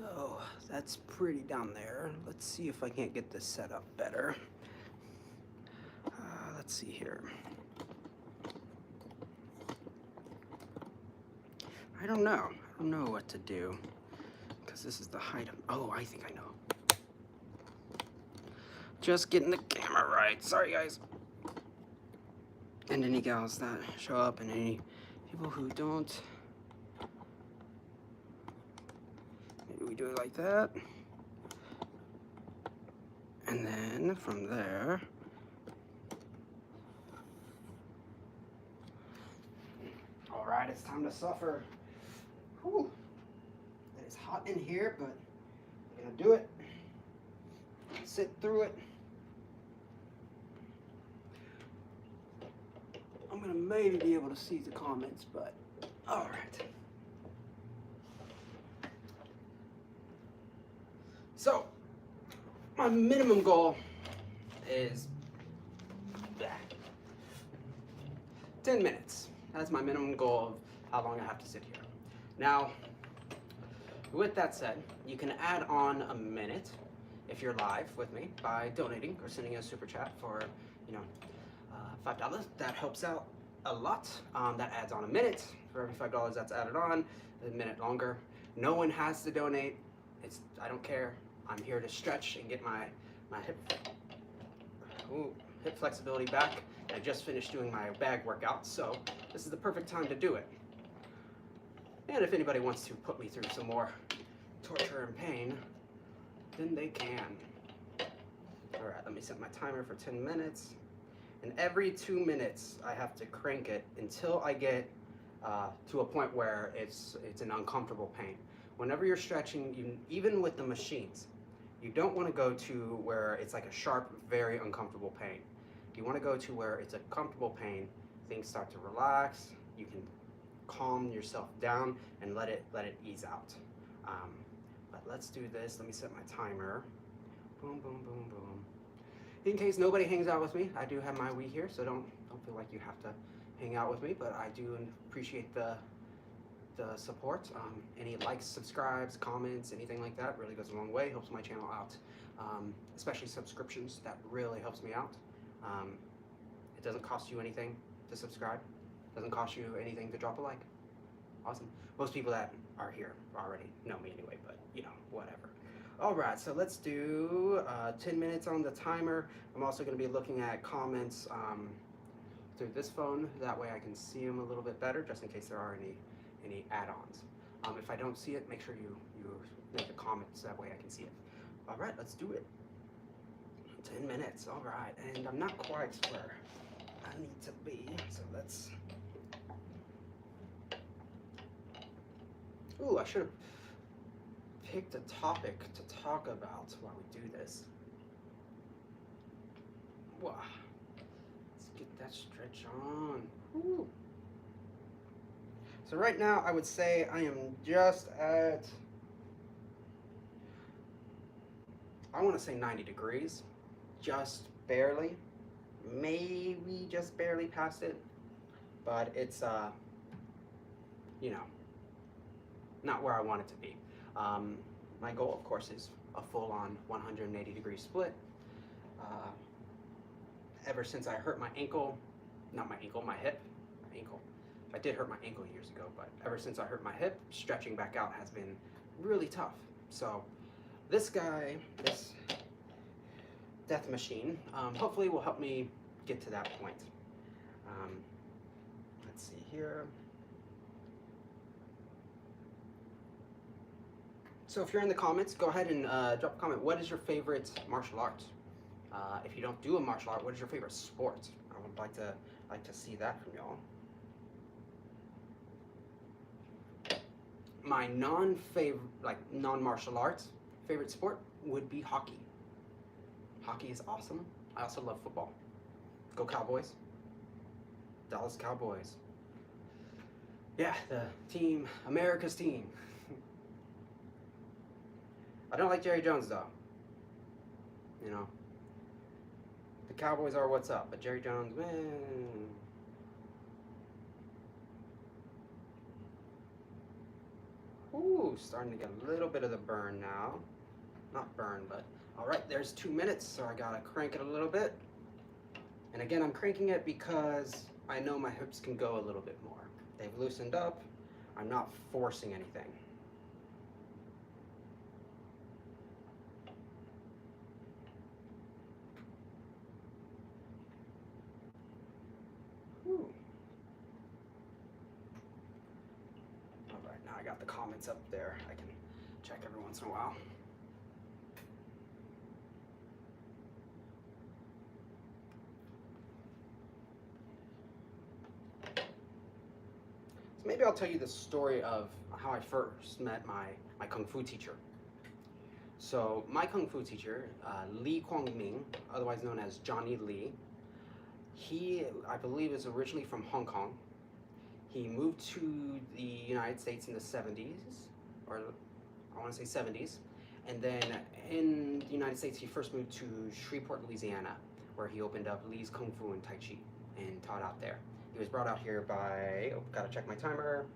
So that's pretty down there. Let's see if I can't get this set up better. Let's see here. I don't know. I don't know what to do because this is the height of. Oh, I think I know. Just getting the camera right. Sorry, guys. And any gals that show up and any people who don't. Maybe we do it like that. And then from there, all right, it's time to suffer. Whew. It is hot in here, but I'm gonna do it. Sit through it. I'm gonna maybe be able to see the comments, but all right. So, my minimum goal is 10 minutes. That's my minimum goal of how long I have to sit here. Now, with that said, you can add on a minute if you're live with me by donating or sending a super chat for, $5. That helps out a lot. That adds on a minute. For every $5 that's added on, a minute longer. No one has to donate. I don't care. I'm here to stretch and get my hip flexibility back. I just finished doing my bag workout, so this is the perfect time to do it. And if anybody wants to put me through some more torture and pain, then they can. All right, let me set my timer for 10 minutes. And every 2 minutes, I have to crank it until I get to a point where it's an uncomfortable pain. Whenever you're stretching, even with the machines, you don't want to go to where it's like a sharp, very uncomfortable pain. You want to go to where it's a comfortable pain. Things start to relax. You can calm yourself down and let it ease out. But let's do this. Let me set my timer. Boom, boom, boom, boom. In case nobody hangs out with me, I do have my Wii here, so don't feel like you have to hang out with me. But I do appreciate the support. Any likes, subscribes, comments, anything like that really goes a long way. Helps my channel out. Especially subscriptions. That really helps me out. It doesn't cost you anything to subscribe. Doesn't cost you anything to drop a like. Awesome. Most people that are here already know me anyway, but whatever. All right, so let's do 10 minutes on the timer. I'm also going to be looking at comments through this phone. That way I can see them a little bit better, just in case there are any add-ons. If I don't see it, make sure you make a comment so that way I can see it. All right, let's do it. 10 minutes, all right. And I'm not quite where I need to be, so let's... Ooh, I should have picked a topic to talk about while we do this. Wow. Let's get that stretch on. Ooh. So right now, I would say I am just at, I want to say 90 degrees, just barely, maybe just barely past it, but it's, not where I want it to be. My goal, of course, is a full-on 180-degree split. Ever since I hurt my ankle, not my ankle, my hip, my ankle. I did hurt my ankle years ago, but ever since I hurt my hip, stretching back out has been really tough. So this guy, this death machine, hopefully will help me get to that point. Let's see here. So if you're in the comments, go ahead and drop a comment. What is your favorite martial art? If you don't do a martial art, what is your favorite sport? I would like to see that from y'all. My non-martial arts favorite sport would be hockey. Hockey is awesome. I also love football. Go Cowboys. Dallas Cowboys. Yeah, the team, America's team. I don't like Jerry Jones though. The Cowboys are what's up, but Jerry Jones, man. Ooh, starting to get a little bit of the burn now. Not burn, but all right, there's 2 minutes, so I gotta crank it a little bit. And again, I'm cranking it because I know my hips can go a little bit more. They've loosened up. I'm not forcing anything. Whew. All right, now I got the comments up there. I can check every once in a while. So maybe I'll tell you the story of how I first met my Kung Fu teacher. So my Kung Fu teacher, Lee Kwang Ming, otherwise known as Johnny Lee, he, I believe, is originally from Hong Kong. He moved to the United States in the 70s, or I want to say 70s. And then in the United States, he first moved to Shreveport, Louisiana, where he opened up Lee's Kung Fu and Tai Chi and taught out there. He was brought out here by, oh, gotta check my timer.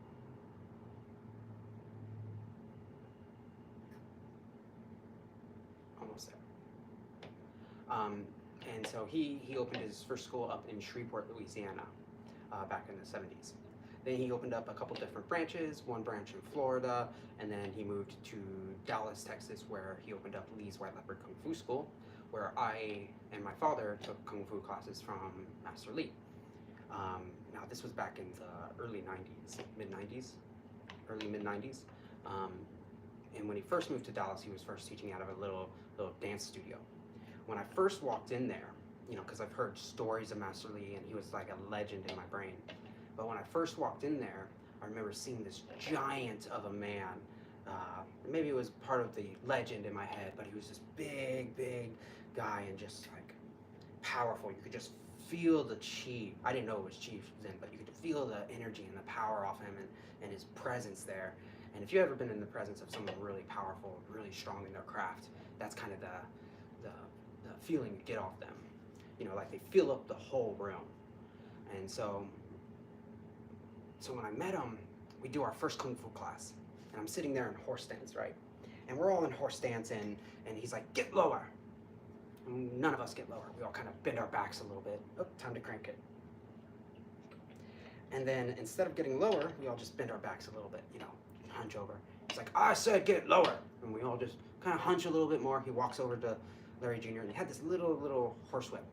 Almost there. And so he opened his first school up in Shreveport, Louisiana, back in the 70s. Then he opened up a couple different branches, one branch in Florida, and then he moved to Dallas, Texas, where he opened up Lee's White Leopard Kung Fu School, where I and my father took Kung Fu classes from Master Lee. Now this was back in the early 90s, mid-90s, early mid-90s. And when he first moved to Dallas, he was first teaching out of a little dance studio. When I first walked in there, you know, because I've heard stories of Master Lee and he was like a legend in my brain. But when I first walked in there, I remember seeing this giant of a man. Maybe it was part of the legend in my head, but he was this big, big guy and just like powerful. You could just feel the chi. I didn't know it was chi then, but you could feel the energy and the power off him and his presence there. And if you've ever been in the presence of someone really powerful, really strong in their craft, that's kind of the feeling you get off them. You know, like they fill up the whole room. And so when I met him, we do our first Kung Fu class. And I'm sitting there in horse stance, right? And we're all in horse stance, and he's like, get lower. And none of us get lower. We all kind of bend our backs a little bit. Oh, time to crank it. And then instead of getting lower, we all just bend our backs a little bit, you know, hunch over. He's like, I said get lower. And we all just kind of hunch a little bit more. He walks over to Larry Jr. and he had this little horse whip.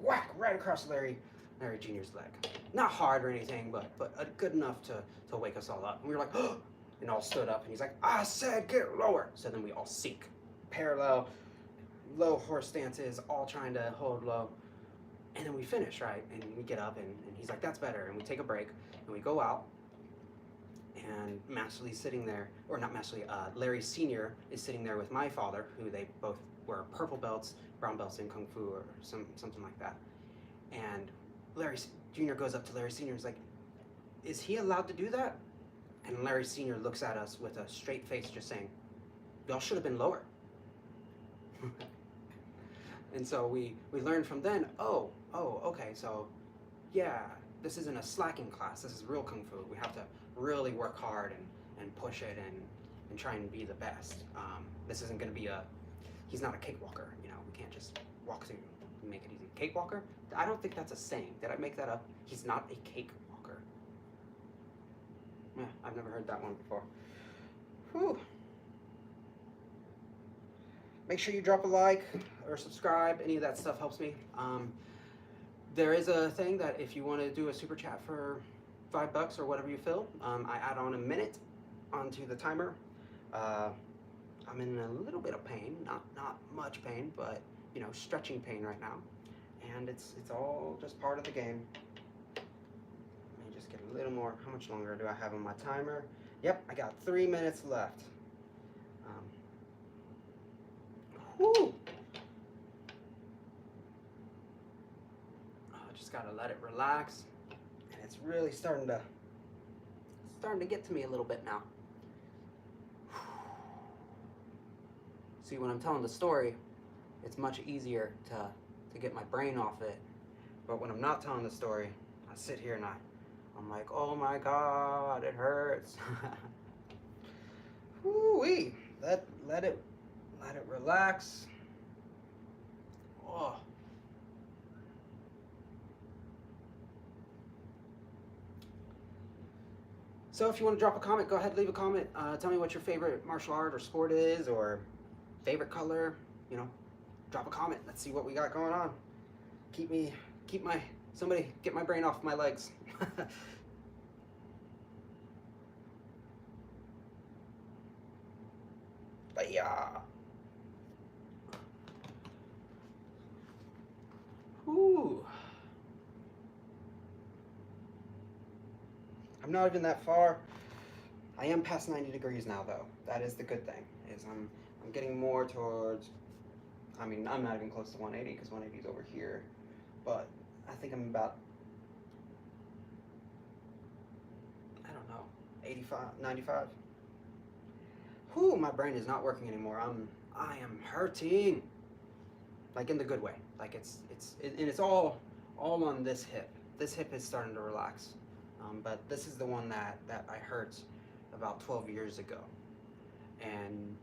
Whack, right across Larry Jr.'s leg. Not hard or anything, but good enough to wake us all up. And we were like, oh, and all stood up. And he's like, I said get lower. So then we all sink. Parallel, low horse stances, all trying to hold low. And then we finish, right? And we get up and he's like, that's better. And we take a break and we go out. And Master Lee's sitting there, or not Master Lee, Larry Sr. is sitting there with my father, who they both were purple belts, brown belts in Kung Fu or something like that. And Larry Jr. goes up to Larry Sr. and is like, is he allowed to do that? And Larry Sr. looks at us with a straight face just saying, y'all should have been lower. And so we learned from then, oh, okay, so yeah, this isn't a slacking class, this is real Kung Fu. We have to really work hard and push it and try and be the best. This isn't gonna be he's not a cakewalker, you know, we can't just walk through and make it easy. Cakewalker? I don't think that's a saying. Did I make that up? He's not a cakewalker. Yeah, I've never heard that one before. Whew. Make sure you drop a like or subscribe. Any of that stuff helps me. There is a thing that if you want to do a super chat for $5 or whatever you feel, I add on a minute onto the timer. I'm in a little bit of pain, not much pain, but you know, stretching pain right now, and it's all just part of the game. Let me just get a little more. How much longer do I have on my timer? Yep, I got 3 minutes left. Whew. Just gotta let it relax, and it's really starting to get to me a little bit now. See, when I'm telling the story, it's much easier to get my brain off it. But when I'm not telling the story, I sit here and I'm like, oh my God, it hurts. Woo-wee. Let it relax. Oh. So if you want to drop a comment, go ahead, leave a comment. Tell me what your favorite martial art or sport is, or favorite color. You know, drop a comment. Let's see what we got going on. Somebody get my brain off my legs. But yeah. Ooh. I'm not even that far. I am past 90 degrees now, though. That is the good thing. Is I'm getting more towards. I mean, I'm not even close to 180 because 180 is over here, but I think I'm about. I don't know, 85, 95. Whew, my brain is not working anymore. I am hurting. Like in the good way. Like it's all on this hip. This hip is starting to relax. But this is the one that I hurt about 12 years ago. And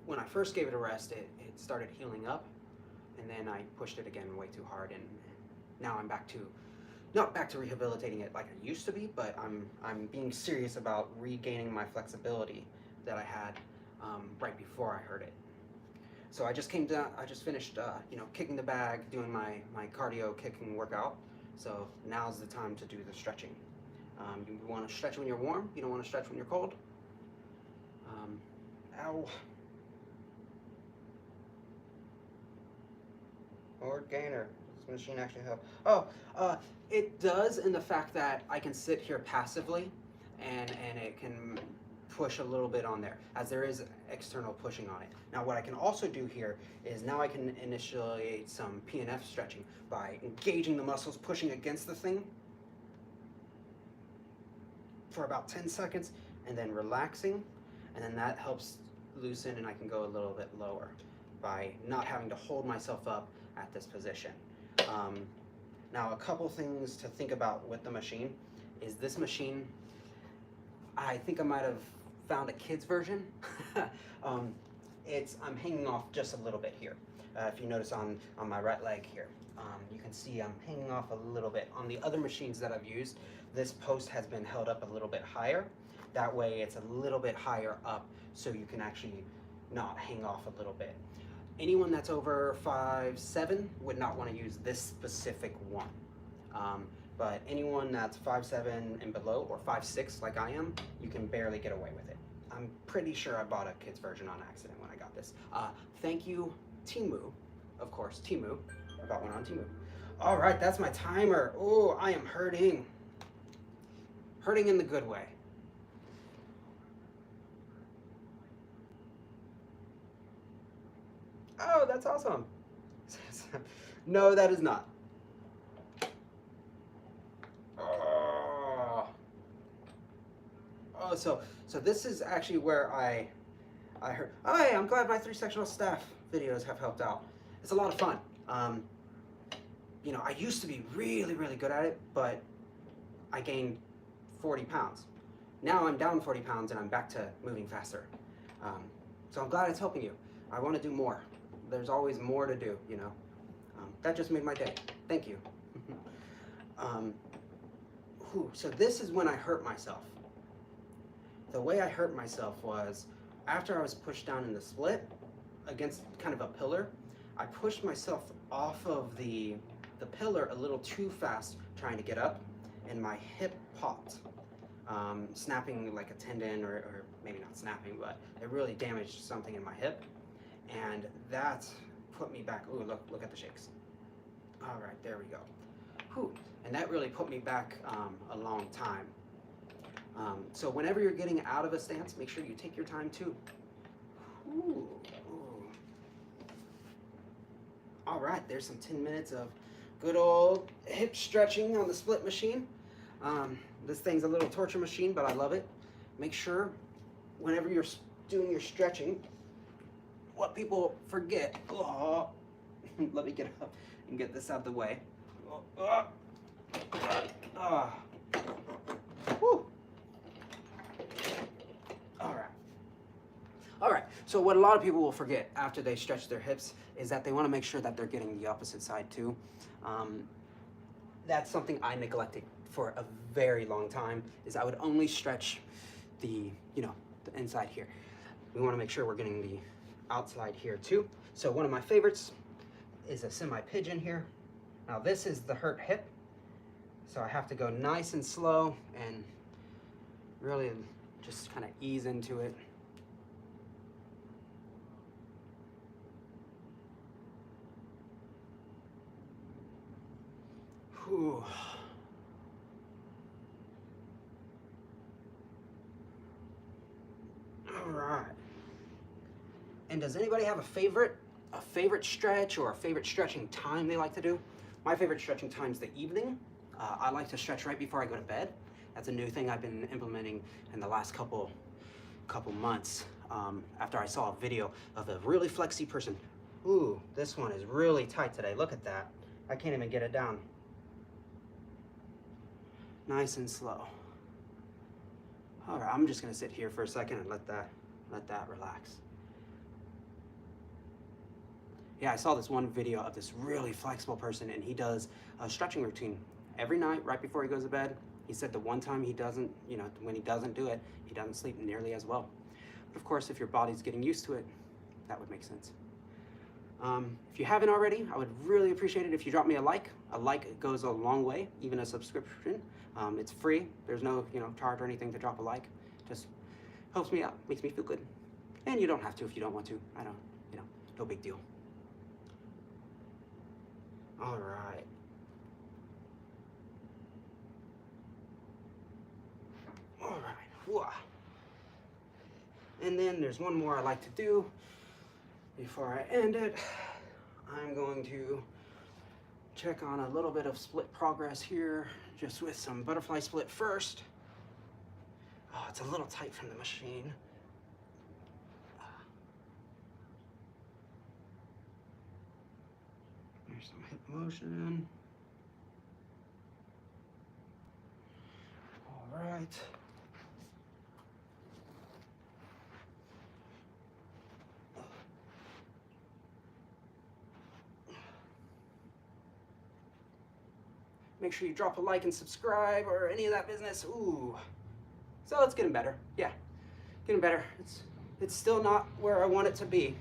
when I first gave it a rest, it started healing up, and then I pushed it again way too hard, and now I'm not back to rehabilitating it like I used to be, but I'm being serious about regaining my flexibility that I had right before I hurt it. So I just finished kicking the bag, doing my cardio kicking workout. So now's the time to do the stretching. You want to stretch when you're warm. You don't want to stretch when you're cold. Ow. Or gainer. This machine actually helps. Oh, it does in the fact that I can sit here passively, and it can push a little bit on there, as there is external pushing on it. Now what I can also do here is now I can initiate some PNF stretching by engaging the muscles, pushing against the thing for about 10 seconds, and then relaxing, and then that helps loosen, and I can go a little bit lower by not having to hold myself up at this position. Now a couple things to think about with the machine is this machine, I think I might have found a kid's version. I'm hanging off just a little bit here. If you notice on my right leg here, you can see I'm hanging off a little bit. On the other machines that I've used, this post has been held up a little bit higher. That way it's a little bit higher up, so you can actually not hang off a little bit. Anyone that's over 5'7" would not want to use this specific one. But anyone that's 5'7" and below, or 5'6" like I am, you can barely get away with it. I'm pretty sure I bought a kid's version on accident when I got this. Thank you, Temu. Of course, Temu. I got one on Temu. All right, that's my timer. Oh, I am hurting. Hurting in the good way. Oh, that's awesome. No, that is not. Oh, so this is actually where I heard. Oh, hey, I'm glad my 3 sectional staff videos have helped out. It's a lot of fun. I used to be really, really good at it, but I gained 40 pounds. Now I'm down 40 pounds and I'm back to moving faster. So I'm glad it's helping you. I want to do more. There's always more to do, That just made my day. Thank you. So this is when I hurt myself. The way I hurt myself was after I was pushed down in the split against kind of a pillar. I pushed myself off of the pillar a little too fast trying to get up, and my hip popped, snapping like a tendon, or maybe not snapping, but it really damaged something in my hip, and that put me back. Ooh, look at the shakes. All right, there we go. Whew. And that really put me back a long time. So whenever you're getting out of a stance, make sure you take your time too. Ooh. All right, there's some 10 minutes of good old hip stretching on the split machine. This thing's a little torture machine, but I love it. Make sure whenever you're doing your stretching, what people forget, let me get up and get this out of the way. Whew. All right. So what a lot of people will forget after they stretch their hips is that they want to make sure that they're getting the opposite side too. That's something I neglected for a very long time, is I would only stretch the, the inside here. We want to make sure we're getting the outside here too. So one of my favorites is a semi-pigeon here. Now this is the hurt hip, so I have to go nice and slow and really just kind of ease into it. Whew. All right. And does anybody have a favorite stretch or a favorite stretching time they like to do? My favorite stretching time is the evening. I like to stretch right before I go to bed. That's a new thing I've been implementing in the last couple months. After I saw a video of a really flexy person. Ooh, this one is really tight today. Look at that. I can't even get it down. Nice and slow. All right, I'm just gonna sit here for a second and let that relax. Yeah, I saw this one video of this really flexible person, and he does a stretching routine every night right before he goes to bed. He said the one time he doesn't, when he doesn't do it, he doesn't sleep nearly as well. But of course, if your body's getting used to it, that would make sense. If you haven't already, I would really appreciate it if you drop me a like. A like goes a long way, even a subscription. It's free. There's no, charge or anything to drop a like. Just helps me out, makes me feel good. And you don't have to if you don't want to. I don't, no big deal. All right. All right. Whoa. And then there's one more I like to do before I end it. I'm going to check on a little bit of split progress here, just with some butterfly split first. Oh, it's a little tight from the machine. There's some hip motion. All right. Make sure you drop a like and subscribe or any of that business. Ooh. So it's getting better. Yeah, getting better. It's still not where I want it to be,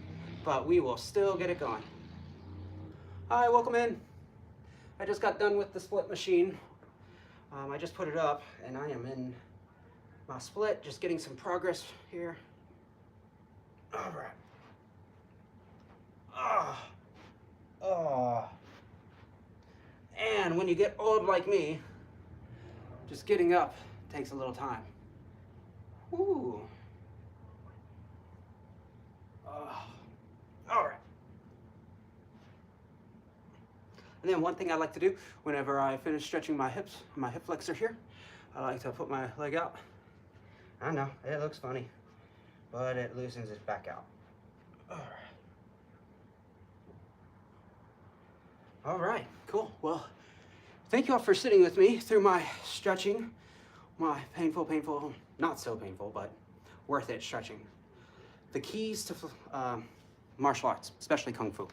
but we will still get it going. Hi, welcome in. I just got done with the split machine. I just put it up and I am in my split, just getting some progress here. All right. Oh. And when you get old like me, just getting up takes a little time. Ooh. All right. And then one thing I like to do whenever I finish stretching my hips, my hip flexor here, I like to put my leg out. I know, it looks funny, but it loosens it back out. All right. All right, cool. Well, thank you all for sitting with me through my stretching, my painful, not so painful, but worth it stretching. The keys to martial arts, especially Kung Fu.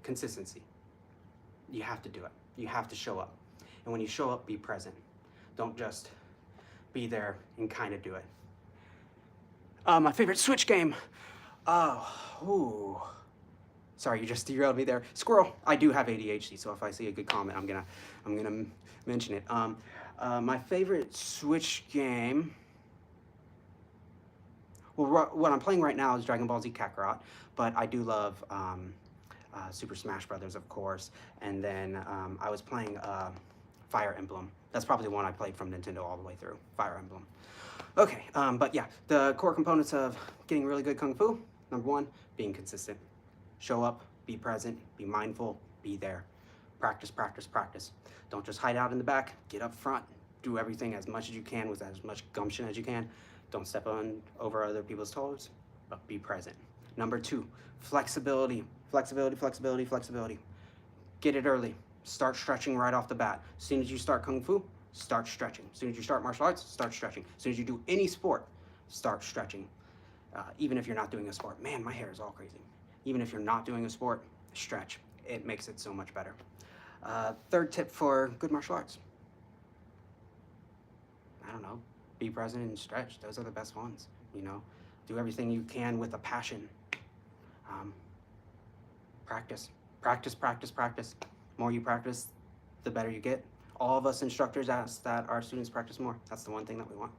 Consistency. You have to do it. You have to show up. And when you show up, be present. Don't just be there and kind of do it. My favorite Switch game. Sorry, you just derailed me there. Squirrel. I do have ADHD, so if I see a good comment, I'm gonna mention it. My favorite Switch game. Well, what I'm playing right now is Dragon Ball Z Kakarot, but I do love Super Smash Brothers, of course, and then I was playing Fire Emblem. That's probably the one I played from Nintendo all the way through, Fire Emblem. Okay, but yeah, the core components of getting really good Kung Fu, number one, being consistent. Show up, be present, be mindful, be there. Practice, practice, practice. Don't just hide out in the back, get up front, do everything as much as you can with as much gumption as you can. Don't step over other people's toes, but be present. Number two, flexibility. Flexibility, flexibility, flexibility. Get it early. Start stretching right off the bat. As soon as you start Kung Fu, start stretching. As soon as you start martial arts, start stretching. As soon as you do any sport, start stretching. even if you're not doing a sport. Man, my hair is all crazy. Even if you're not doing a sport, stretch. It makes it so much better. Third tip for good martial arts. I don't know, be present and stretch. Those are the best ones, you know. Do everything you can with a passion. Practice, practice, practice, practice. The more you practice, the better you get. All of us instructors ask that our students practice more. That's the one thing that we want.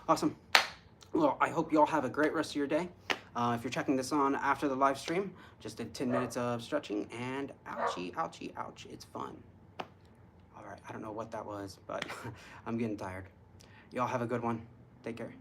Awesome. Well, I hope you all have a great rest of your day. If you're checking this on after the live stream, just did 10 minutes of stretching, and ouchie, ouchie, ouch, it's fun. All right, I don't know what that was, but I'm getting tired. Y'all have a good one. Take care.